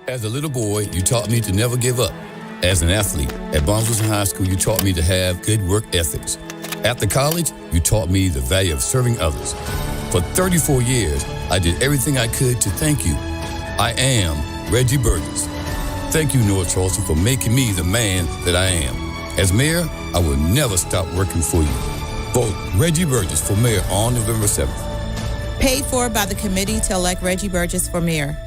As a little boy, you taught me to never give up. As an athlete, at Barnes High School, you taught me to have good work ethics. After college, you taught me the value of serving others. For 34 years, I did everything I could to thank you. I am Reggie Burgess. Thank you, North Charleston, for making me the man that I am. As mayor, I will never stop working for you. Vote Reggie Burgess for mayor on November 7th. Paid for by the committee to elect Reggie Burgess for mayor.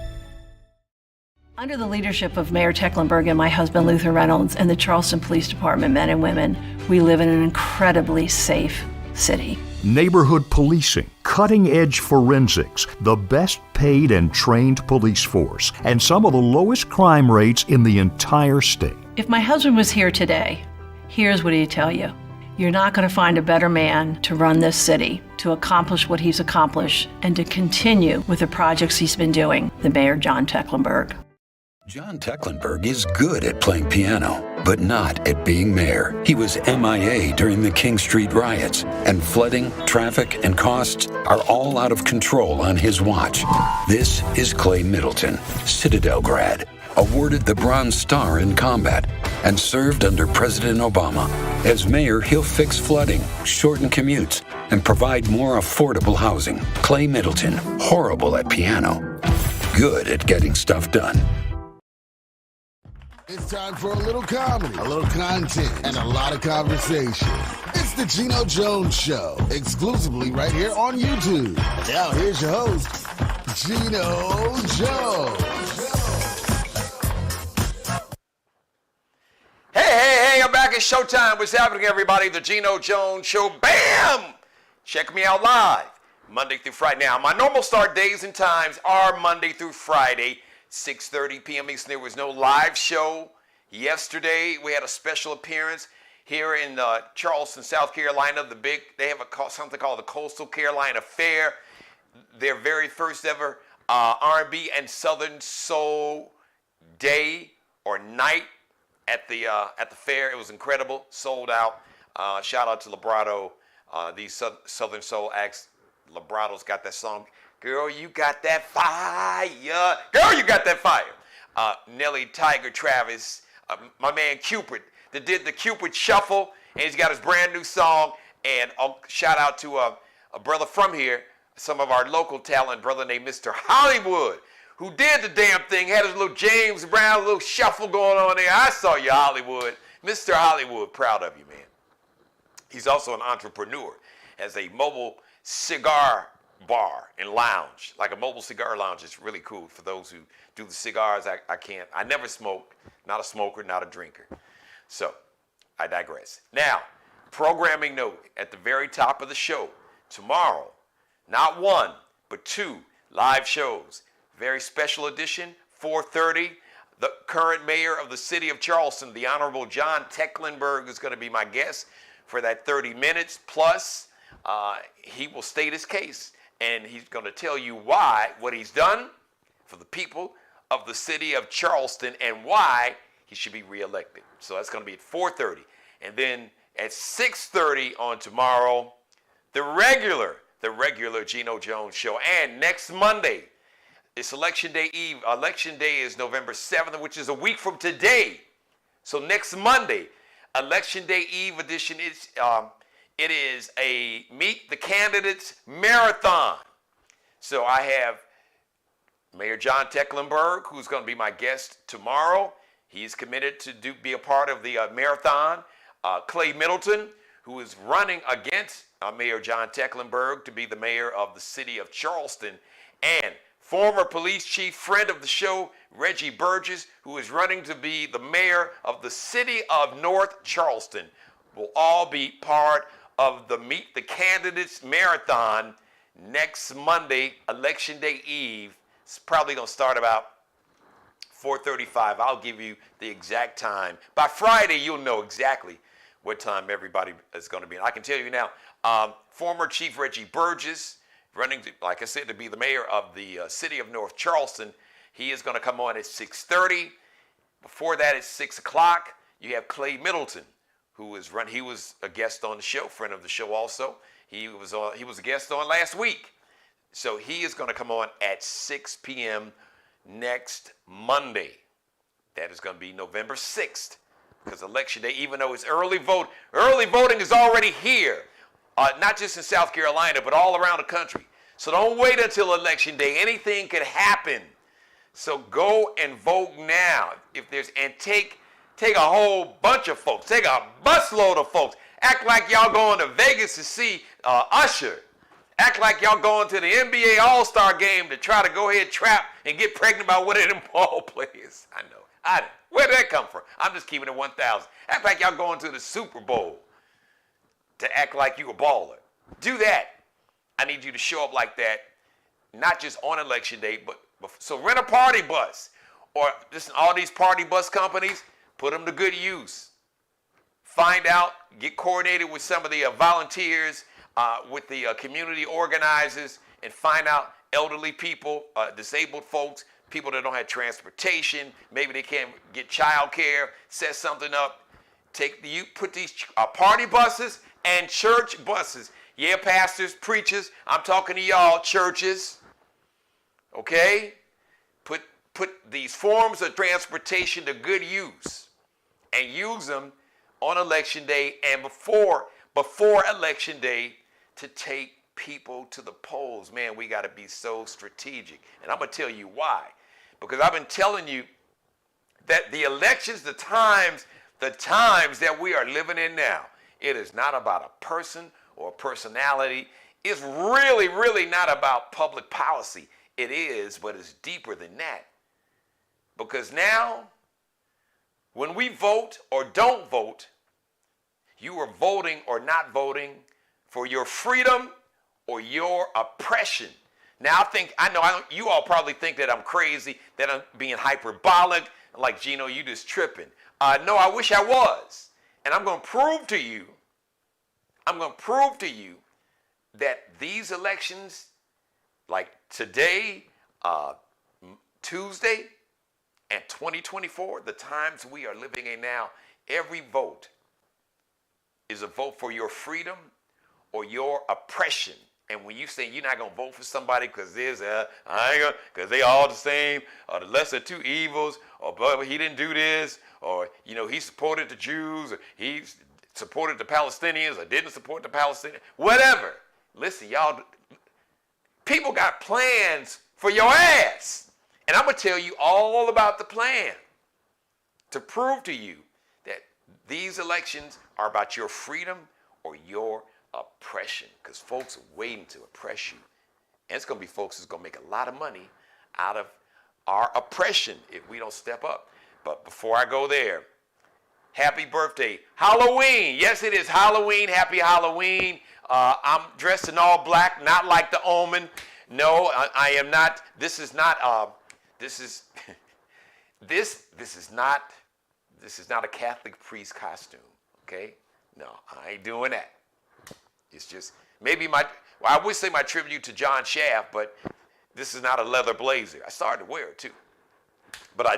Under the leadership of Mayor Tecklenburg and my husband Luther Reynolds and the Charleston Police Department men and women, we live in an incredibly safe city. Neighborhood policing, cutting-edge forensics, the best paid and trained police force, and some of the lowest crime rates in the entire state. If my husband was here today, here's what he'd tell you. You're not going to find a better man to run this city, to accomplish what he's accomplished, and to continue with the projects he's been doing than Mayor John Tecklenburg. John Tecklenburg is good at playing piano, but not at being mayor. He was MIA during the King Street riots, and flooding, traffic, and costs are all out of control on his watch. This is Clay Middleton, Citadel grad, awarded the Bronze Star in combat, and served under President Obama. As mayor, he'll fix flooding, shorten commutes, and provide more affordable housing. Clay Middleton, horrible at piano, good at getting stuff done. It's time for a little comedy, a little content, and a lot of conversation. It's the Geno Jones Show, exclusively right here on YouTube. Now here's your host, Geno Jones. Hey, I'm back. It's showtime. What's happening, everybody? The Geno Jones Show. Bam! Check me out live, Monday through Friday. Now, my normal start days and times are Monday through Friday, 6:30 p.m. Eastern. There was no live show yesterday. We had a special appearance here in Charleston, South Carolina. They have something called the Coastal Carolina Fair. Their very first ever R&B and Southern Soul day or night at the fair. It was incredible. Sold out. Shout out to Librato. These Southern Soul acts. Librato's got that song. Girl, you got that fire. Girl, you got that fire. Nelly, Tiger, Travis, my man Cupid, that did the Cupid Shuffle, and he's got his brand new song. And shout out to a brother from here, some of our local talent, brother named Mr. Hollywood, who did the damn thing, had his little James Brown little shuffle going on there. I saw you, Hollywood. Mr. Hollywood, proud of you, man. He's also an entrepreneur, has a mobile cigar bar and lounge, like a mobile cigar lounge. It's really cool for those who do the cigars. I never smoke, not a smoker, not a drinker. So I digress. Now, programming note at the very top of the show, tomorrow, not one, but two live shows. Very special edition, 4:30. The current mayor of the city of Charleston, the Honorable John Tecklenburg, is going to be my guest for that 30 minutes. Plus, he will state his case. And he's going to tell you what he's done for the people of the city of Charleston and why he should be reelected. So that's going to be at 4:30. And then at 6:30 on tomorrow, the regular Geno Jones Show. And next Monday, it's Election Day Eve. Election Day is November 7th, which is a week from today. So next Monday, Election Day Eve edition is... It is a Meet the Candidates Marathon. So I have Mayor John Tecklenburg, who's going to be my guest tomorrow. He's committed to be a part of the marathon. Clay Middleton, who is running against Mayor John Tecklenburg to be the mayor of the city of Charleston. And former police chief, friend of the show, Reggie Burgess, who is running to be the mayor of the city of North Charleston, will all be part of the Meet the Candidates Marathon next Monday, Election Day Eve. It's probably going to start about 4:35. I'll give you the exact time. By Friday, you'll know exactly what time everybody is going to be. And I can tell you now, former Chief Reggie Burgess, running, like I said, to be the mayor of the city of North Charleston, he is going to come on at 6:30. Before that, it's 6 o'clock. You have Clay Middleton, he was a guest on the show, friend of the show also. He was a guest on last week. So he is going to come on at 6 p.m. next Monday. That is going to be November 6th, because Election Day, even though it's early voting is already here, not just in South Carolina, but all around the country. So don't wait until Election Day. Anything could happen. So go and vote now. And take a whole bunch of folks. Take a busload of folks. Act like y'all going to Vegas to see Usher. Act like y'all going to the NBA All-Star game to try to go ahead, trap, and get pregnant by one of them ball players. I know. Where did that come from? I'm just keeping it 1,000. Act like y'all going to the Super Bowl to act like you a baller. Do that. I need you to show up like that, not just on Election Day, but so rent a party bus. Or listen, all these party bus companies, put them to good use. Find out, get coordinated with some of the volunteers, with the community organizers, and find out elderly people, disabled folks, people that don't have transportation, maybe they can't get child care, set something up. Put these party buses and church buses. Yeah, pastors, preachers, I'm talking to y'all, churches. Okay? Put these forms of transportation to good use and use them on Election Day and before Election Day to take people to the polls. Man, we got to be so strategic. And I'm going to tell you why. Because I've been telling you that the elections, the times that we are living in now, it is not about a person or a personality. It's really, really not about public policy. It is, but it's deeper than that. Because now, when we vote or don't vote, you are voting or not voting for your freedom or your oppression. Now, you all probably think that I'm crazy, that I'm being hyperbolic, like, Geno, you just tripping. No, I wish I was. And I'm going to prove to you that these elections, like today, Tuesday, and 2024, the times we are living in now, every vote is a vote for your freedom or your oppression. And when you say you're not going to vote for somebody because because they all the same, or the lesser of two evils, or but he didn't do this, or he supported the Jews, or he supported the Palestinians, or didn't support the Palestinians, whatever. Listen, y'all, people got plans for your ass. And I'm going to tell you all about the plan to prove to you that these elections are about your freedom or your oppression, because folks are waiting to oppress you. And it's going to be folks who's going to make a lot of money out of our oppression if we don't step up. But before I go there, happy birthday. Halloween. Yes, it is Halloween. Happy Halloween. I'm dressed in all black, not like the Omen. No, I am not. This is not a Catholic priest costume, okay? No, I ain't doing that. It's just maybe I would say my tribute to John Shaft, but this is not a leather blazer. I started to wear it too, but I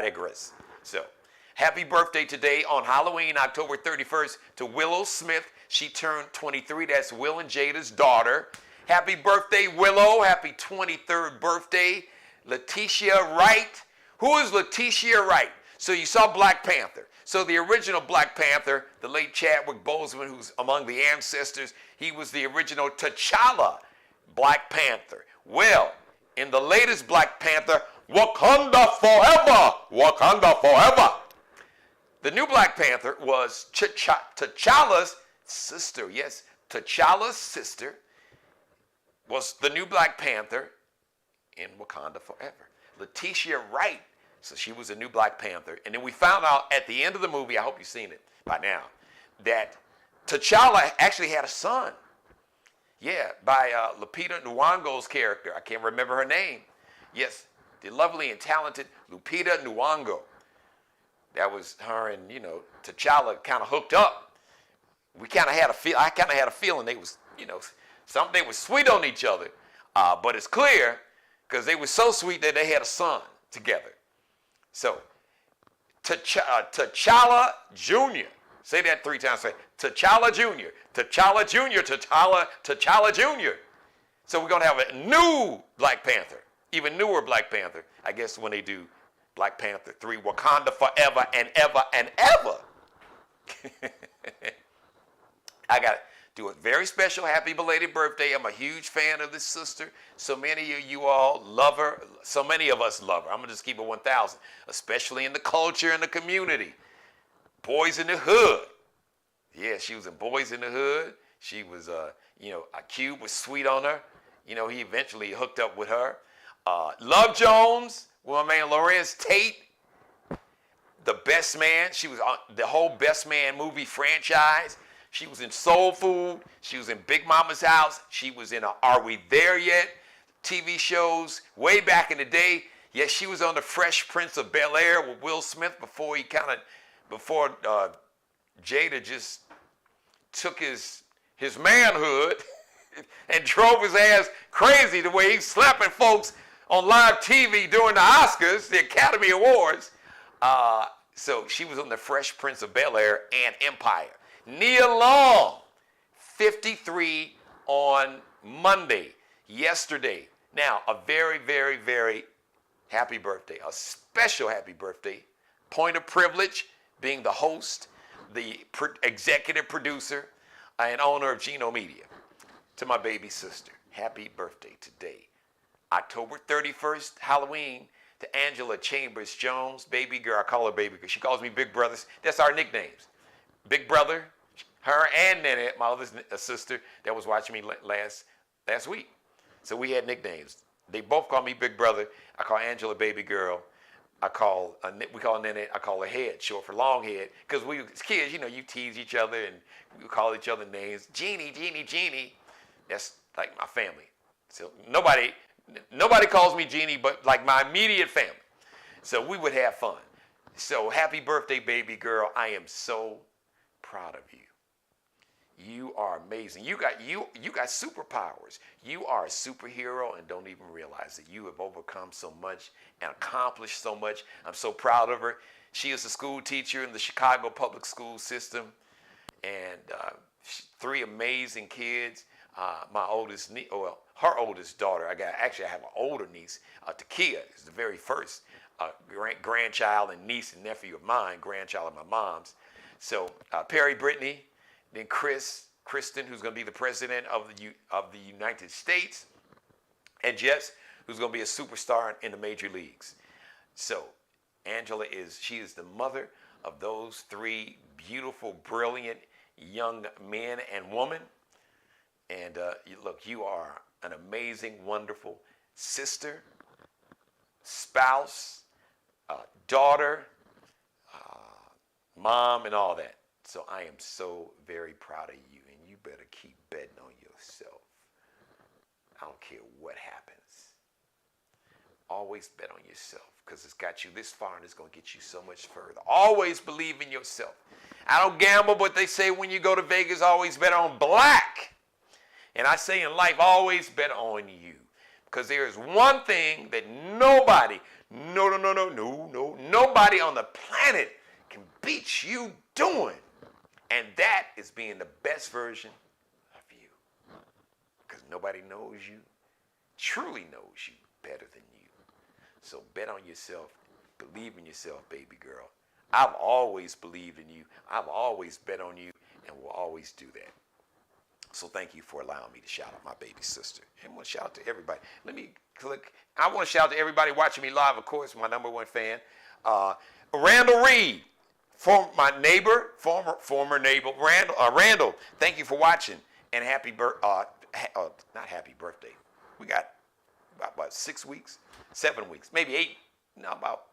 digress. So, happy birthday today on Halloween, October 31st, to Willow Smith. She turned 23. That's Will and Jada's daughter. Happy birthday, Willow. Happy 23rd birthday. Letitia Wright. Who is Letitia Wright? So you saw Black Panther. So the original Black Panther, the late Chadwick Boseman, who's among the ancestors, he was the original T'Challa Black Panther. Well, in the latest Black Panther, Wakanda forever! Wakanda forever! The new Black Panther was T'Challa's sister. Yes, T'Challa's sister was the new Black Panther in Wakanda forever. Letitia Wright, so she was a new Black Panther. And then we found out at the end of the movie, I hope you've seen it by now, that T'Challa actually had a son. Yeah, by Lupita Nyong'o's character. I can't remember her name. Yes, the lovely and talented Lupita Nyong'o. That was her and, T'Challa kind of hooked up. I kind of had a feeling they was, they were sweet on each other. But it's clear because they were so sweet that they had a son together. So, T'Challa Jr. Say that 3 times. Say T'Challa Jr. T'Challa Jr. T'Challa Jr. So we're going to have a new Black Panther. even newer Black Panther, I guess when they do Black Panther 3, Wakanda Forever and Ever and Ever. I got to do a very special happy belated birthday. I'm a huge fan of this sister. So many of you all love her. So many of us love her. I'm going to just keep it 1,000, especially in the culture and the community. Boys in the Hood. Yeah, she was in Boys in the Hood. She was, Cube was sweet on her. He eventually hooked up with her. Love Jones with my man Lorenz Tate. The Best Man. She was on the whole Best Man movie franchise. She was in Soul Food. She was in Big Mama's House. She was in Are We There Yet? TV shows way back in the day. Yes, she was on The Fresh Prince of Bel-Air with Will Smith before Jada just took his manhood and drove his ass crazy the way he's slapping folks on live TV during the Oscars, the Academy Awards. So she was on The Fresh Prince of Bel-Air and Empire. Nia Long, 53 on Monday, yesterday. Now, a very, very, very happy birthday, a special happy birthday. Point of privilege, being the host, the executive producer, and owner of Geno Media. To my baby sister, happy birthday today. October 31st, Halloween, to Angela Chambers Jones, baby girl. I call her baby girl. She calls me Big Brothers. That's our nicknames. Big Brother, her and Nanette, my other sister that was watching me last week. So we had nicknames. They both call me Big Brother. I call Angela baby girl. we call Nanette, I call her Head, short for long head. Because we as kids, you tease each other and we call each other names. Jeannie. That's like my family. So nobody calls me Jeannie but like my immediate family. So we would have fun. So happy birthday, baby girl. I am so proud of you. You are amazing. You got superpowers. You are a superhero and don't even realize that you have overcome so much and accomplished so much. I'm so proud of her. She is a school teacher in the Chicago public school system, and 3 amazing kids. My oldest her oldest daughter. I have an older niece. Takia is the very first grandchild and niece and nephew of mine. Grandchild of my mom's. So Perry Brittany. Then Kristen, who's going to be the president of the United States, and Jess, who's going to be a superstar in the major leagues. So Angela is the mother of those 3 beautiful, brilliant young men and women. And you are an amazing, wonderful sister, spouse, daughter, mom, and all that. So I am so very proud of you, and you better keep betting on yourself. I don't care what happens. Always bet on yourself, because it's got you this far and it's going to get you so much further. Always believe in yourself. I don't gamble, but they say when you go to Vegas, always bet on black. And I say in life, always bet on you. Because there is one thing that nobody on the planet can beat you doing. And that is being the best version of you. Because nobody knows you, truly knows you better than you. So bet on yourself. Believe in yourself, baby girl. I've always believed in you. I've always bet on you and will always do that. So thank you for allowing me to shout out my baby sister. And I want to shout out to everybody. I want to shout out to everybody watching me live, of course, my number 1 fan. Randall Reed. My neighbor, former neighbor, Randall, thank you for watching, and not happy birthday. We got about 6 weeks, 7 weeks, maybe 8, about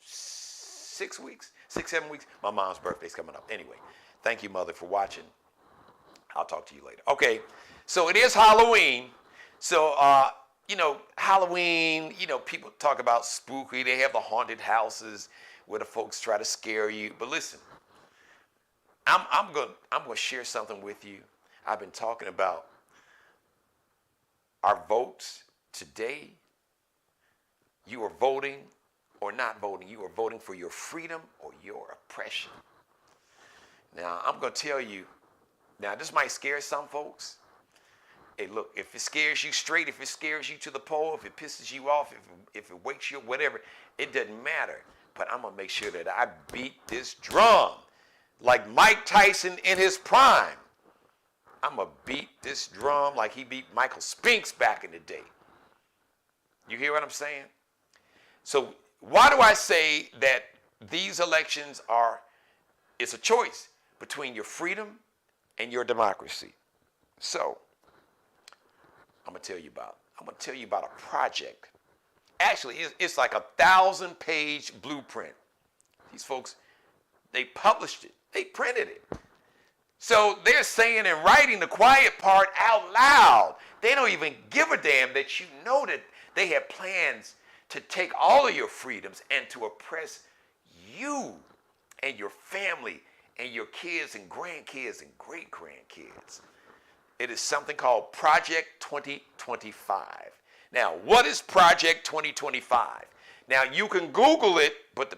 6 weeks, 7 weeks. My mom's birthday's coming up. Anyway, thank you, Mother, for watching. I'll talk to you later. Okay, so it is Halloween. So, Halloween, people talk about spooky. They have the haunted houses where the folks try to scare you. But listen, I'm going to share something with you. I've been talking about our votes today. You are voting or not voting. You are voting for your freedom or your oppression. Now, I'm going to tell you, this might scare some folks, Hey, look, if it scares you straight, if it scares you to the pole, if it pisses you off, if it wakes you up, whatever, it doesn't matter. But I'm going to make sure that I beat this drum like Mike Tyson in his prime. I'm going to beat this drum like he beat Michael Spinks back in the day. You hear what I'm saying? So why do I say that these elections it's a choice between your freedom and your democracy? So I'm going to tell you about a project. Actually, it's like 1,000-page blueprint. These folks, they published it. They printed it. So they're saying and writing the quiet part out loud. They don't even give a damn that you know that they have plans to take all of your freedoms and to oppress you and your family and your kids and grandkids and great-grandkids. It is something called Project 2025. Now, what is Project 2025? Now, you can Google it, but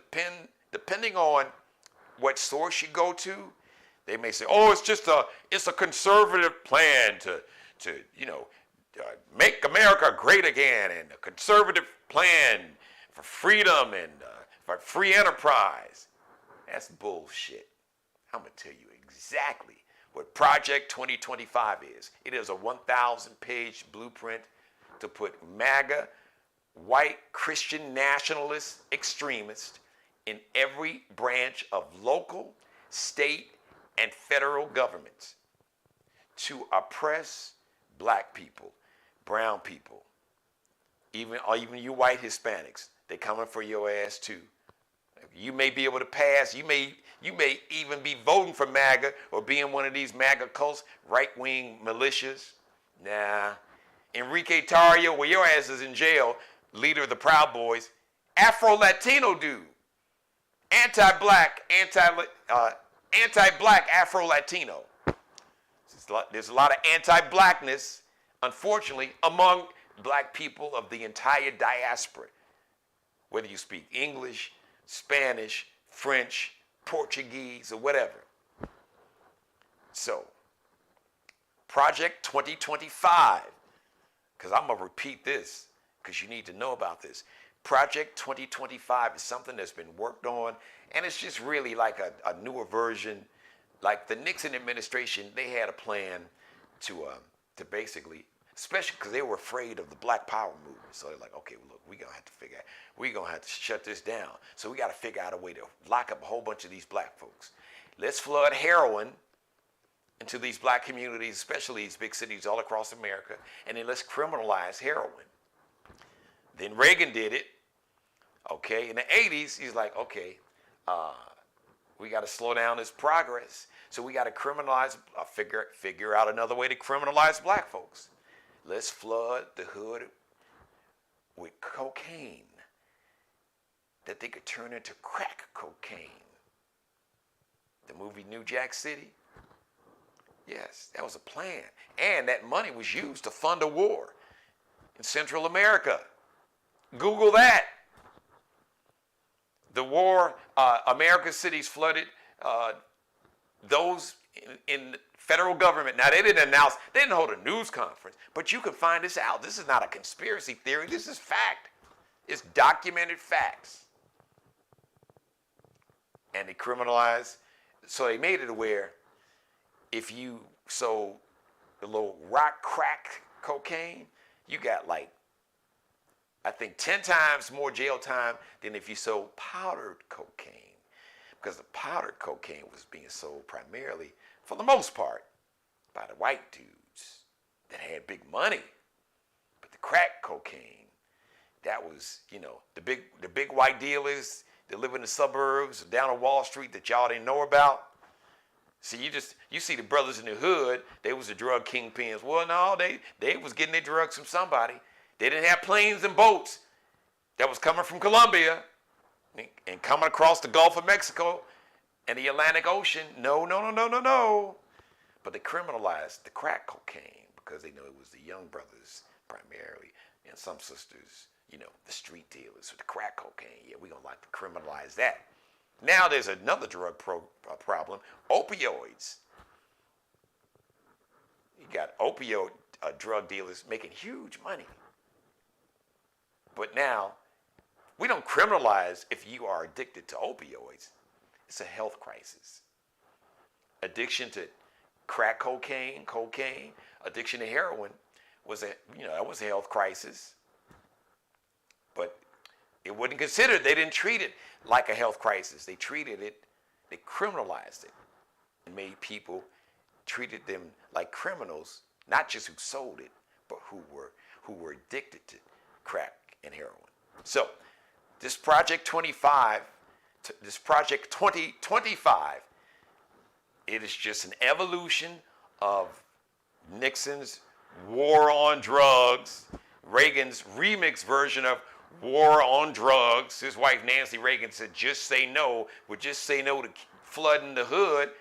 depending on what source you go to, they may say, oh, it's a conservative plan to make America great again, and a conservative plan for freedom and for free enterprise. That's bullshit. I'm going to tell you exactly what Project 2025 is. It is a 1,000-page blueprint to put MAGA, white Christian nationalist extremists in every branch of local, state, and federal governments to oppress black people, brown people, even you white Hispanics. They're coming for your ass too. You may be able to pass. You may even be voting for MAGA or being one of these MAGA cults, right-wing militias. Nah. Enrique Tarrio, well, your ass is in jail, leader of the Proud Boys, Afro-Latino dude, anti-black, anti-black Afro-Latino. There's a lot of anti-blackness, unfortunately, among black people of the entire diaspora, whether you speak English, Spanish, French, Portuguese, or whatever. So, Project 2025, because I'm going to repeat this, because you need to know about this. Project 2025 is something that's been worked on, and it's just really like a newer version. Like the Nixon administration, they had a plan to basically, especially because they were afraid of the Black Power movement. So they're like, okay, well, look, we're going to have to shut this down. So we got to figure out a way to lock up a whole bunch of these black folks. Let's flood heroin into these black communities, especially these big cities all across America, and then let's criminalize heroin. Then Reagan did it. Okay, in the 80s, he's like, okay, we got to slow down this progress. So we got to criminalize, figure out another way to criminalize black folks. Let's flood the hood with cocaine that they could turn into crack cocaine. The movie New Jack City? Yes, that was a plan. And that money was used to fund a war in Central America. Google that. The war, America's cities flooded, those in federal government. Now, they didn't hold a news conference, but you can find this out. This is not a conspiracy theory. This is fact. It's documented facts. And they criminalized, so they made it where if you sold a little rock crack cocaine, you got like, I think 10 times more jail time than if you sold powdered cocaine. Because the powdered cocaine was being sold primarily, for the most part, by the white dudes that had big money. But the crack cocaine, that was, the big white dealers that live in the suburbs down on Wall Street that y'all didn't know about. See, you see the brothers in the hood, they was the drug kingpins. Well, no, they was getting their drugs from somebody. They didn't have planes and boats that was coming from Colombia and coming across the Gulf of Mexico and the Atlantic Ocean. No. But they criminalized the crack cocaine because they know it was the young brothers primarily and some sisters, the street dealers with the crack cocaine. Yeah, we're going to like to criminalize that. Now there's another drug problem, opioids. You got opioid drug dealers making huge money. But now, we don't criminalize if you are addicted to opioids. It's a health crisis. Addiction to crack cocaine, addiction to heroin was that was a health crisis. But it wasn't considered, they didn't treat it like a health crisis. They treated it, they criminalized it and made people, treated them like criminals, not just who sold it, but who were addicted to crack and heroin. So this Project 2025, it is just an evolution of Nixon's war on drugs, Reagan's remix version of war on drugs. His wife Nancy Reagan said, "Just say no." Would just say no to flooding the hood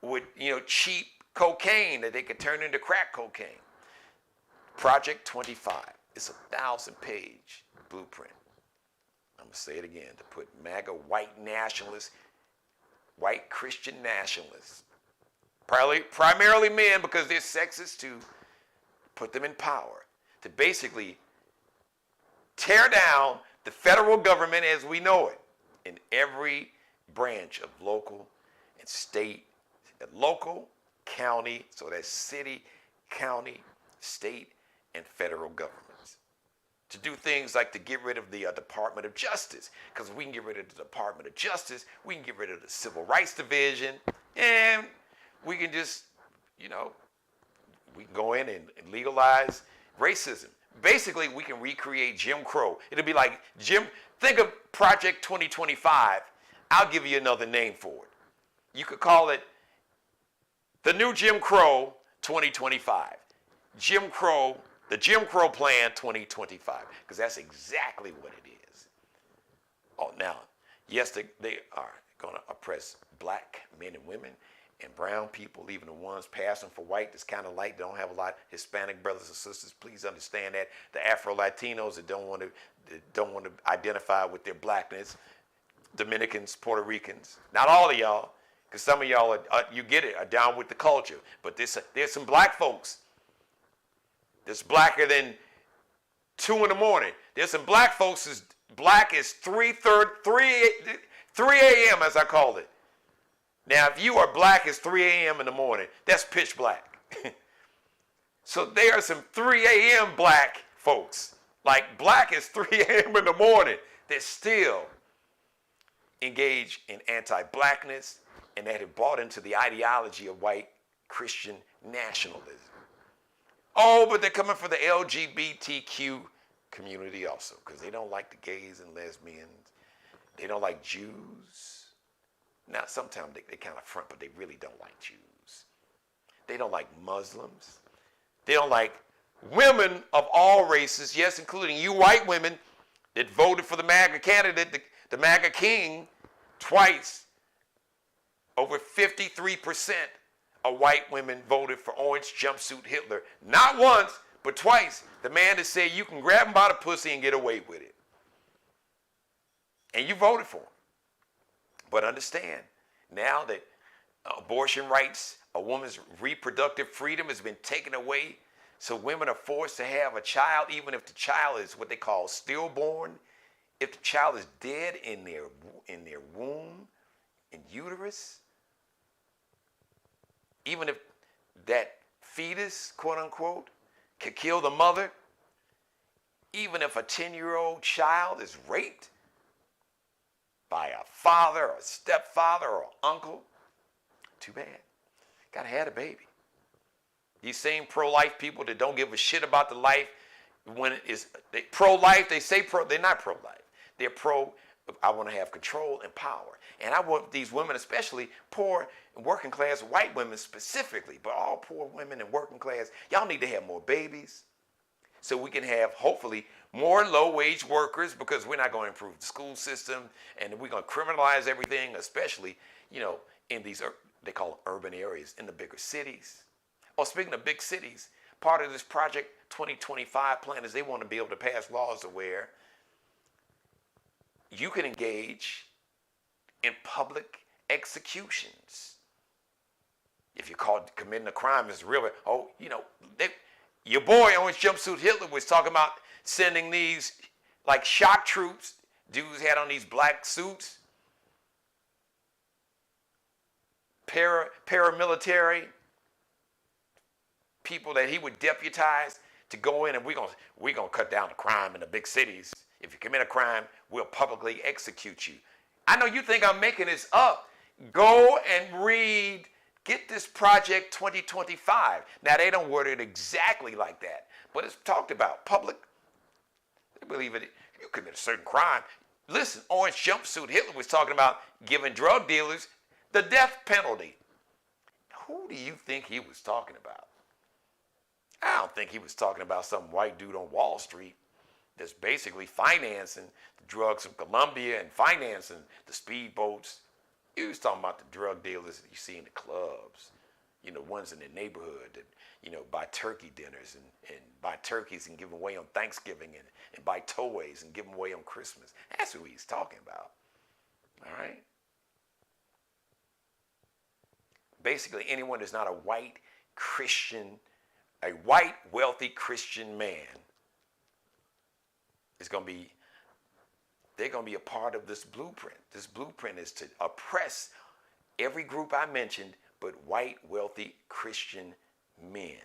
with cheap cocaine that they could turn into crack cocaine. Project 25. It's a 1,000-page blueprint. I'm gonna say it again to put MAGA white nationalists, white Christian nationalists, primarily men because they're sexist too, put them in power to basically tear down the federal government as we know it in every branch of local and state, local, county, so that's city, county, state, and federal governments. To do things like to get rid of the Department of Justice, because we can get rid of the Department of Justice, we can get rid of the Civil Rights Division, and we can just, we can go in and legalize racism. Basically, we can recreate Jim Crow. It'll be like think of Project 2025. I'll give you another name for it. You could call it the new Jim Crow 2025. The Jim Crow Plan 2025, because that's exactly what it is. Oh, now, yes, they are going to oppress black men and women and brown people, even the ones passing for white that's kind of light. They don't have a lot of Hispanic brothers and sisters. Please understand that. The Afro-Latinos that don't want to identify with their blackness, Dominicans, Puerto Ricans, not all of y'all, because some of y'all, you get it, are down with the culture. But there's some black folks that's blacker than 2 in the morning. There's some black folks as black as 3 a.m. as I call it. Now, if you are black as 3 a.m. in the morning, that's pitch black. So there are some 3 a.m. black folks, like black as 3 a.m. in the morning, that still engage in anti-blackness and that have bought into the ideology of white Christian nationalism. Oh, but they're coming for the LGBTQ community also, because they don't like the gays and lesbians. They don't like Jews. Now, sometimes they kind of front, but they really don't like Jews. They don't like Muslims. They don't like women of all races, yes, including you white women that voted for the MAGA candidate, the MAGA king, twice. Over 53% of white women voted for Orange Jumpsuit Hitler. Not once, but twice. The man that said you can grab him by the pussy and get away with it. And you voted for him. But understand, now that abortion rights, a woman's reproductive freedom has been taken away, so women are forced to have a child, even if the child is what they call stillborn, if the child is dead in their womb, in uterus, even if that fetus, quote unquote, could kill the mother, even if a 10-year-old child is raped by a father or a stepfather or uncle, too bad. Gotta have a baby. These same pro-life people that don't give a shit about the life, when they pro-life, they say they're not pro-life. They're I want to have control and power. And I want these women, especially poor and working class white women specifically, but all poor women and working class, y'all need to have more babies so we can have, hopefully, more low-wage workers, because we're not going to improve the school system, and we're going to criminalize everything, especially, in these, they call them urban areas, in the bigger cities. Oh, speaking of big cities, part of this Project 2025 plan is they want to be able to pass laws to where you can engage in public executions. If you're caught committing a crime, it's really, Your boy, Orange Jumpsuit Hitler, was talking about sending these like shock troops. Dudes had on these black suits. Paramilitary people that he would deputize to go in, and we're gonna cut down the crime in the big cities. If you commit a crime, we'll publicly execute you. I know you think I'm making this up. Go and read, get this Project 2025. Now, they don't word it exactly like that, but it's talked about. Public, they believe it. You commit a certain crime. Listen, Orange Jumpsuit Hitler was talking about giving drug dealers the death penalty. Who do you think he was talking about? I don't think he was talking about some white dude on Wall Street that's basically financing the drugs from Colombia and financing the speedboats. He was talking about the drug dealers that you see in the clubs, you know, ones in the neighborhood that, you know, buy turkey dinners and buy turkeys and give them away on Thanksgiving and buy toys and give them away on Christmas. That's who he's talking about. All right? Basically, anyone that's not a white Christian, a white wealthy Christian man is going to be, they're going to be a part of this blueprint. This blueprint is to oppress every group I mentioned, but white, wealthy Christian men.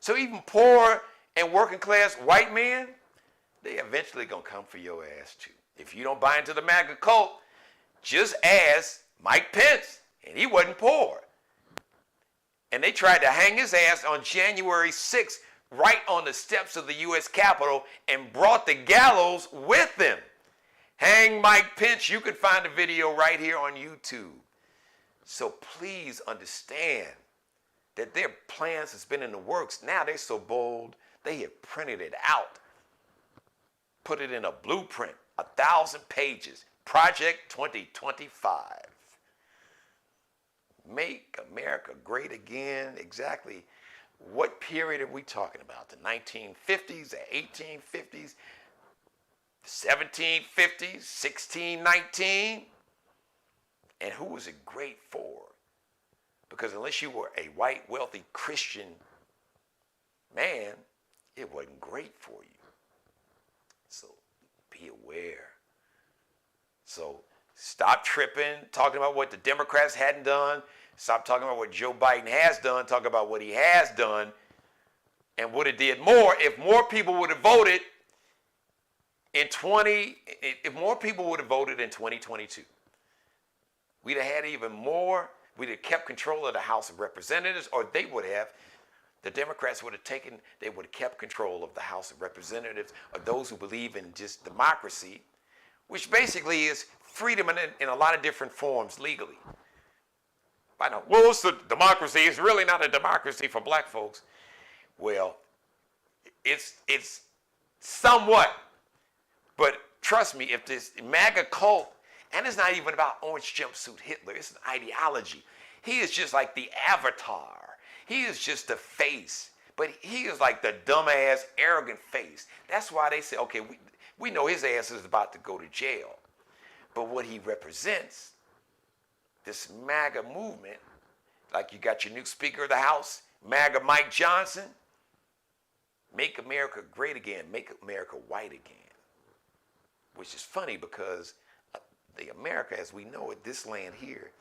So even poor and working class white men, they eventually going to come for your ass too. If you don't buy into the MAGA cult, just ask Mike Pence, and he wasn't poor. And they tried to hang his ass on January 6th, right on the steps of the U.S. Capitol, and brought the gallows with them. Hang Mike Pence. You can find the video right here on YouTube. So please understand that their plans has been in the works. Now they're so bold, they have printed it out, put it in a blueprint, 1,000 pages, Project 2025. Make America great again. Exactly what period are we talking about? The 1950s, the 1850s, 1750s, 1619? And who was it great for? Because unless you were a white, wealthy Christian man, it wasn't great for you. So be aware. So stop tripping, talking about what the Democrats hadn't done. Stop talking about what Joe Biden has done. Talk about what he has done and would have did more if more people would have voted if more people would have voted in 2022. We'd have had even more. We'd have kept control of the House of Representatives, or they would have. The Democrats would have kept control of the House of Representatives, or those who believe in just democracy, which basically is freedom in a lot of different forms legally. I know, well, it's a democracy. It's really not a democracy for black folks. Well, it's somewhat. But trust me, if this MAGA cult, and it's not even about Orange Jumpsuit Hitler, it's an ideology. He is just like the avatar. He is just the face. But he is like the dumbass, arrogant face. That's why they say, okay, we know his ass is about to go to jail. But what he represents, this MAGA movement, like you got your new Speaker of the House, MAGA Mike Johnson, make America great again, make America white again. Which is funny because the America as we know it, this land here,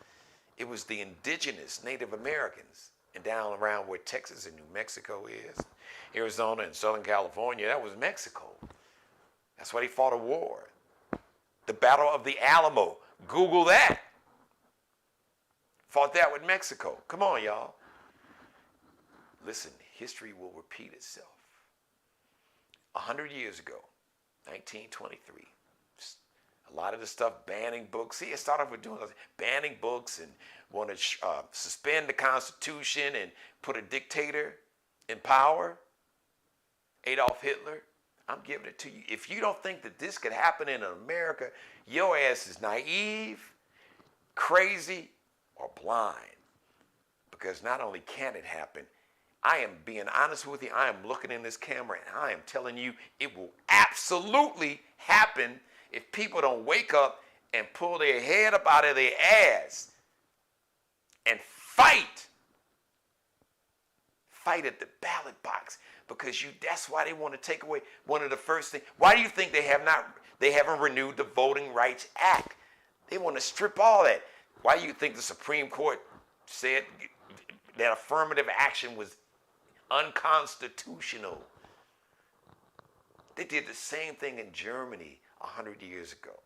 it was the indigenous Native Americans, and down around where Texas and New Mexico is, Arizona and Southern California, that was Mexico. That's why they fought a war. The Battle of the Alamo, Google that. Fought that with Mexico. Come on, y'all. Listen, history will repeat itself. 100 years ago, 1923, a lot of the stuff banning books. See, it started off with doing banning books and want to suspend the Constitution and put a dictator in power. Adolf Hitler. I'm giving it to you. If you don't think that this could happen in America, your ass is naive, crazy, or blind. Because not only can it happen, I am being honest with you. I am looking in this camera and I am telling you it will absolutely happen if people don't wake up and pull their head up out of their ass and fight fight at the ballot box because that's why they want to take away one of the first things. Why do you think they haven't renewed the Voting Rights Act? They want to strip all that. Why do you think the Supreme Court said that affirmative action was unconstitutional? They did the same thing in Germany 100 years ago.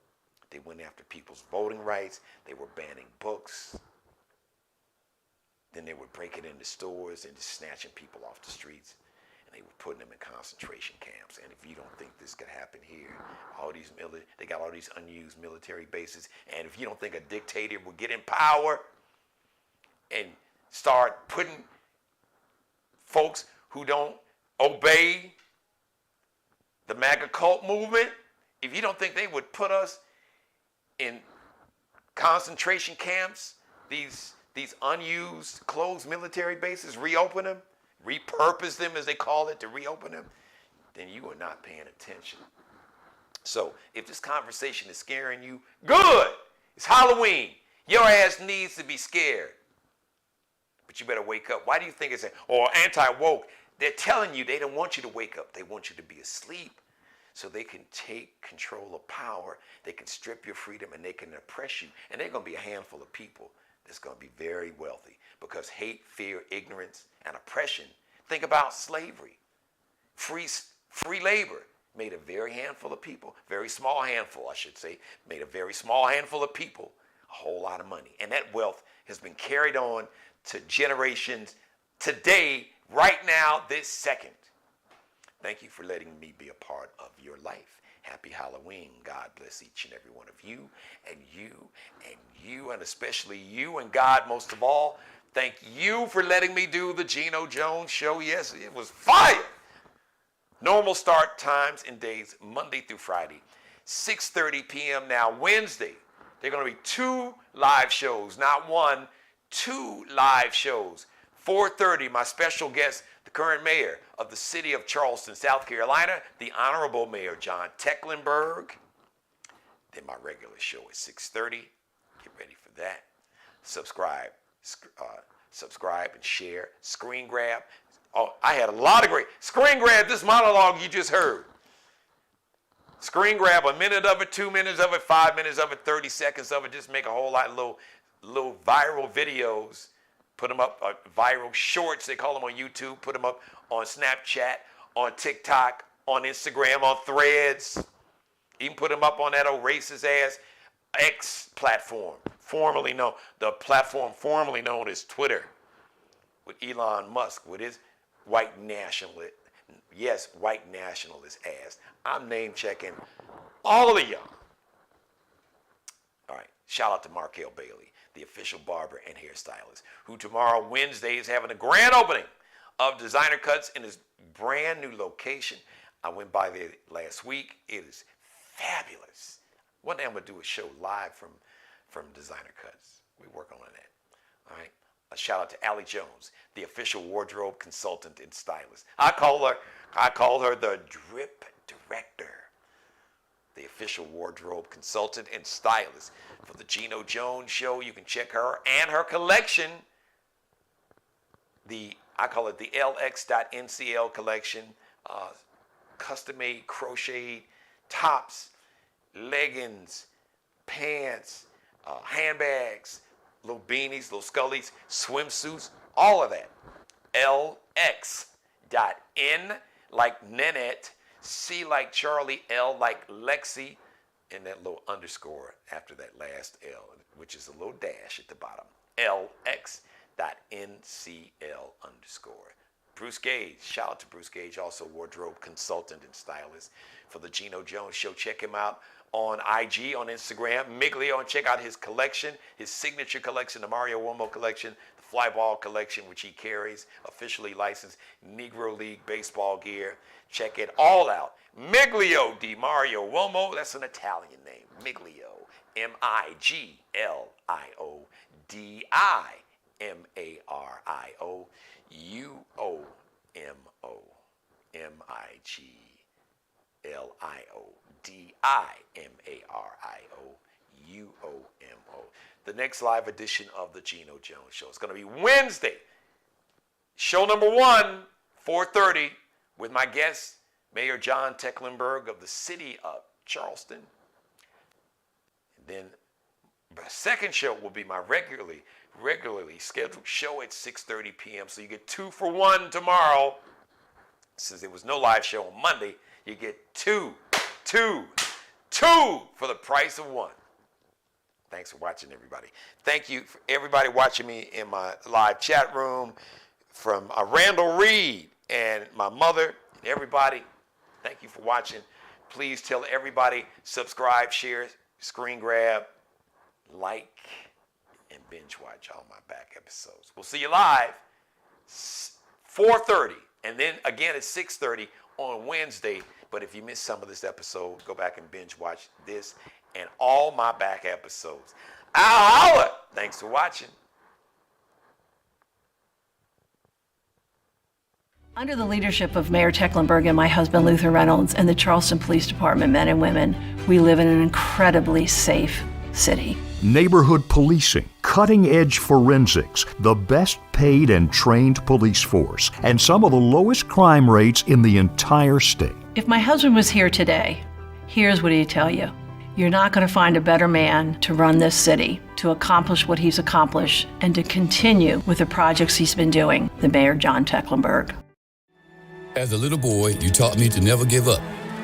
They went after people's voting rights. They were banning books. Then they were breaking into stores and just snatching people off the streets. And they were putting them in concentration camps. And if you don't think this could happen here, they got all these unused military bases. And if you don't think a dictator will get in power and start putting folks who don't obey the MAGA cult movement, if you don't think they would put us in concentration camps, these unused, closed military bases, reopen them, repurpose them as they call it to reopen them, then you are not paying attention. So if this conversation is scaring you, good. It's Halloween. Your ass needs to be scared. But you better wake up. Why do you think it's anti-woke? They're telling you they don't want you to wake up. They want you to be asleep so they can take control of power. They can strip your freedom and they can oppress you. And they're going to be a handful of people that's going to be very wealthy because hate, fear, ignorance, and oppression. Think about slavery. Free labor made a very handful of people, very small handful, I should say, made a very small handful of people a whole lot of money. And that wealth has been carried on to generations today, right now, this second. Thank you for letting me be a part of your life. Happy Halloween. God bless each and every one of you, and you, and you, and especially you, and God most of all. Thank you for letting me do the Geno Jones Show. Yes, it was fire. Normal start times and days, Monday through Friday, 6:30 p.m. Now, Wednesday, there are going to be 2 live shows, not 1, 2 live shows. 4:30, my special guest, the current mayor of the city of Charleston, South Carolina, the Honorable Mayor John Tecklenburg. Then my regular show at 6:30. Get ready for that. Subscribe and share. Screen grab. Oh, I had a lot of great screen grab. This monologue you just heard. Screen grab a minute of it, 2 minutes of it, 5 minutes of it, 30 seconds of it. Just make a whole lot of little viral videos. Put them up, viral shorts, they call them on YouTube. Put them up on Snapchat, on TikTok, on Instagram, on Threads. Even put them up on that old racist ass X platform, the platform formerly known as Twitter, with Elon Musk, with his white nationalist ass. I'm name checking all of y'all. All right, shout out to Markel Bailey, the official barber and hairstylist, who tomorrow, Wednesday, is having a grand opening of Designer Cuts in his brand new location. I went by there last week. It is fabulous. One day I'm going to do a show live from Designer Cuts. We're working on that. All right. A shout out to Allie Jones, the official wardrobe consultant and stylist. I call her the drip director. The official wardrobe consultant and stylist for the Geno Jones Show. You can check her and her collection. I call it the LX.NCL collection. Custom-made crocheted tops, leggings, pants, handbags, little beanies, little scullies, swimsuits, all of that. LX.N like Nanette, C like Charlie, L like Lexi, and that little underscore after that last L, which is a little dash at the bottom. LX.NCL_. Bruce Gage, shout out to Bruce Gage, also wardrobe consultant and stylist for the Geno Jones Show. Check him out on IG, on Instagram, Miglio, and check out his collection, his signature collection, the Mario Uomo collection, the fly ball collection, which he carries, officially licensed Negro League baseball gear. Check it all out. Miglio di Mario Uomo, that's an Italian name. Miglio, Miglio.Mario.Uomo. The next live edition of the Geno Jones Show is going to be Wednesday, show number 1, 4:30, with my guest, Mayor John Tecklenburg of the city of Charleston. And then my second show will be my regularly scheduled show at 6:30 p.m. So you get 2 for 1 tomorrow. Since there was no live show on Monday, you get two for the price of 1. Thanks for watching, everybody. Thank you for everybody watching me in my live chat room, from Randall Reed and my mother and everybody. Thank you for watching. Please tell everybody, subscribe, share, screen grab, like, and binge watch all my back episodes. We'll see you live 4:30, and then again at 6:30 on Wednesday. But if you missed some of this episode, go back and binge watch this and all my back episodes. I'll holler. Thanks for watching. Under the leadership of Mayor Tecklenburg and my husband Luther Reynolds and the Charleston Police Department men and women, we live in an incredibly safe city. Neighborhood policing, cutting-edge forensics, the best paid and trained police force, and some of the lowest crime rates in the entire state. If my husband was here today, here's what he'd tell you. You're not going to find a better man to run this city, to accomplish what he's accomplished, and to continue with the projects he's been doing than Mayor John Tecklenburg. As a little boy, you taught me to never give up.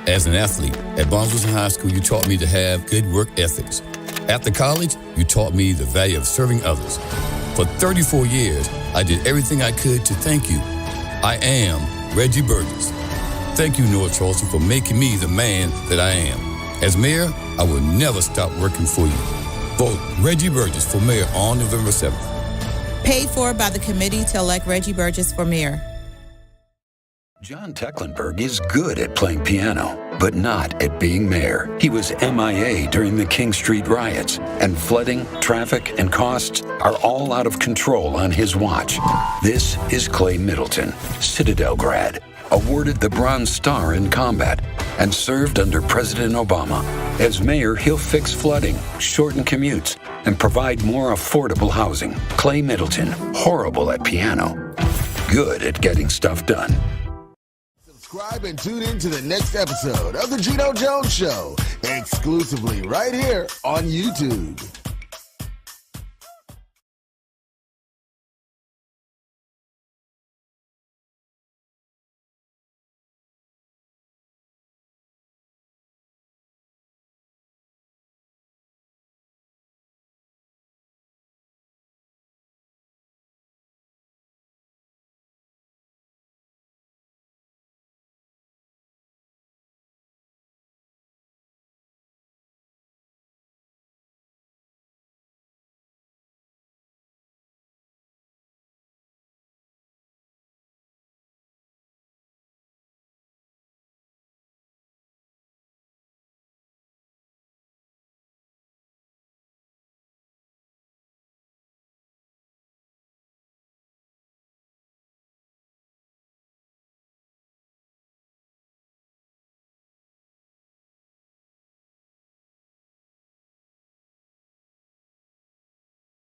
As an athlete, at Barnsley High School, you taught me to have good work ethics. After college, you taught me the value of serving others. For 34 years, I did everything I could to thank you. I am Reggie Burgess. Thank you, North Charleston, for making me the man that I am. As mayor, I will never stop working for you. Vote Reggie Burgess for mayor on November 7th. Paid for by the committee to elect Reggie Burgess for mayor. John Tecklenburg is good at playing piano, but not at being mayor. He was MIA during the King Street riots, and flooding, traffic, and costs are all out of control on his watch. This is Clay Middleton, Citadel grad, awarded the Bronze Star in combat, and served under President Obama. As mayor, he'll fix flooding, shorten commutes, and provide more affordable housing. Clay Middleton, horrible at piano, good at getting stuff done. Subscribe and tune in to the next episode of The Geno Jones Show, exclusively right here on YouTube.